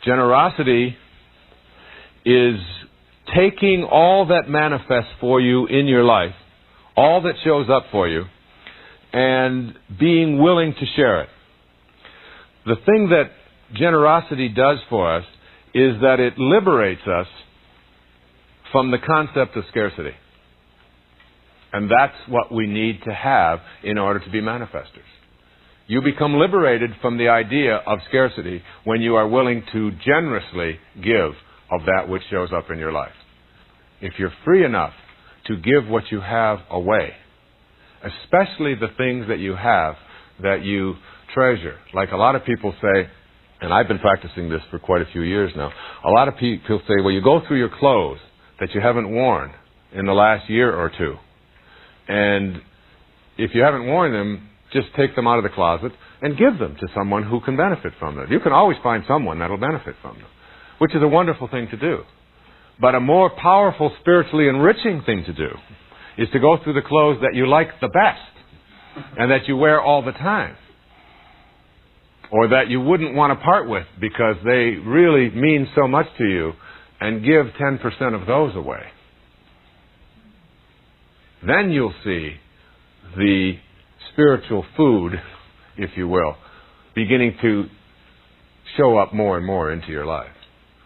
Generosity is taking all that manifests for you in your life, all that shows up for you, and being willing to share it. The thing that generosity does for us is that it liberates us from the concept of scarcity. And that's what we need to have in order to be manifestors. You become liberated from the idea of scarcity when you are willing to generously give of that which shows up in your life. If you're free enough to give what you have away, especially the things that you have that you treasure. Like a lot of people say, and I've been practicing this for quite a few years now, a lot of people say, well, you go through your clothes that you haven't worn in the last year or two. And if you haven't worn them, just take them out of the closet and give them to someone who can benefit from them. You can always find someone that will benefit from them, which is a wonderful thing to do. But a more powerful, spiritually enriching thing to do is to go through the clothes that you like the best and that you wear all the time, or that you wouldn't want to part with because they really mean so much to you, and give 10% of those away. Then you'll see the spiritual food, if you will, beginning to show up more and more into your life.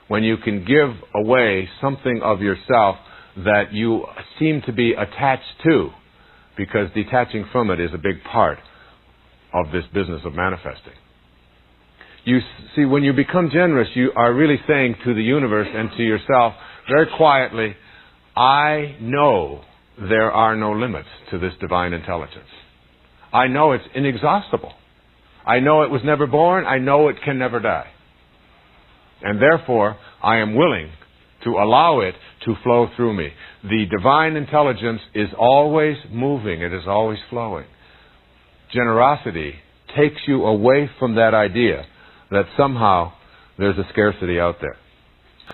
When you can give away something of yourself that you seem to be attached to, because detaching from it is a big part of this business of manifesting. You see, when you become generous, you are really saying to the universe and to yourself very quietly, I know there are no limits to this divine intelligence. I know it's inexhaustible. I know it was never born. I know it can never die. And therefore, I am willing to allow it to flow through me. The divine intelligence is always moving. It is always flowing. Generosity takes you away from that idea that somehow there's a scarcity out there.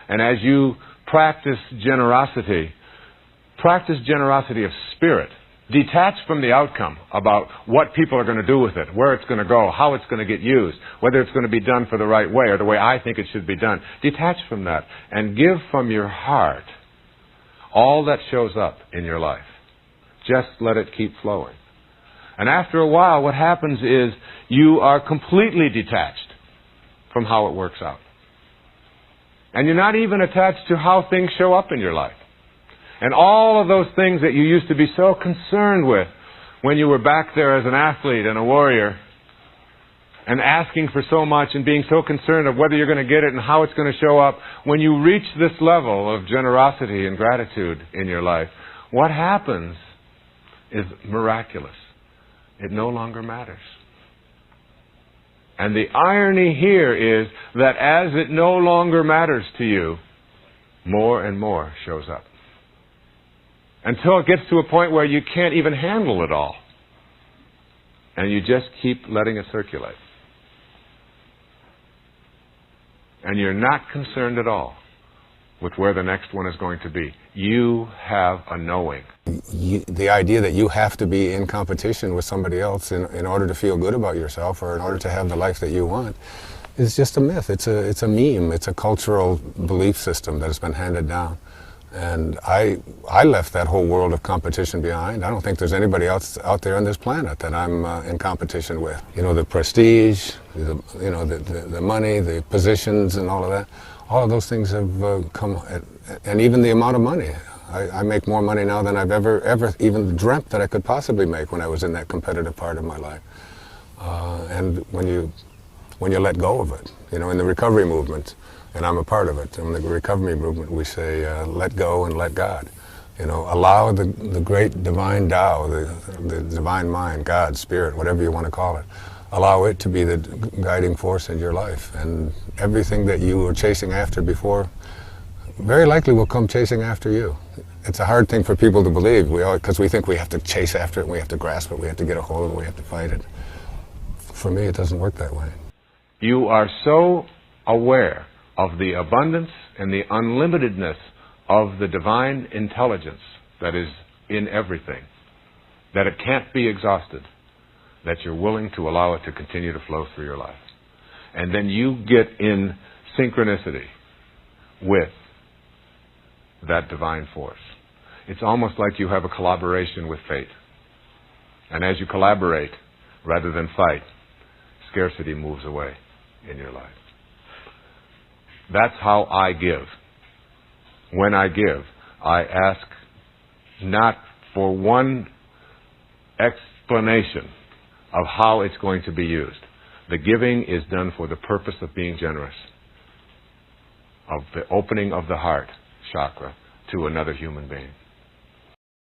And as you practice generosity of spirit. Detach from the outcome about what people are going to do with it, where it's going to go, how it's going to get used, whether it's going to be done for the right way or the way I think it should be done. Detach from that and give from your heart all that shows up in your life. Just let it keep flowing. And after a while, what happens is you are completely detached from how it works out. And you're not even attached to how things show up in your life. And all of those things that you used to be so concerned with when you were back there as an athlete and a warrior and asking for so much and being so concerned of whether you're going to get it and how it's going to show up, when you reach this level of generosity and gratitude in your life, what happens is miraculous. It no longer matters. And the irony here is that as it no longer matters to you, more and more shows up. Until it gets to a point where you can't even handle it all. And you just keep letting it circulate. And you're not concerned at all with where the next one is going to be. You have a knowing. The idea that you have to be in competition with somebody else in order to feel good about yourself or in order to have the life that you want is just a myth. It's a meme. It's a cultural belief system that has been handed down. And I left that whole world of competition behind. I don't think there's anybody else out there on this planet that I'm in competition with. You know, the prestige, the money, the positions and all of that. All of those things have come, and even the amount of money. I make more money now than I've ever even dreamt that I could possibly make when I was in that competitive part of my life. And when you let go of it, in the recovery movement, and I'm a part of it. In the recovery movement, we say, let go and let God. Allow the great divine Tao, the divine mind, God, Spirit, whatever you want to call it, allow it to be the guiding force in your life. And everything that you were chasing after before very likely will come chasing after you. It's a hard thing for people to believe, because we think we have to chase after it, we have to grasp it, we have to get a hold of it, we have to fight it. For me, it doesn't work that way. You are so aware of the abundance and the unlimitedness of the divine intelligence that is in everything, that it can't be exhausted, that you're willing to allow it to continue to flow through your life. And then you get in synchronicity with that divine force. It's almost like you have a collaboration with fate. And as you collaborate, rather than fight, scarcity moves away in your life. That's how I give. When I give, I ask not for one explanation of how it's going to be used. The giving is done for the purpose of being generous, of the opening of the heart chakra to another human being.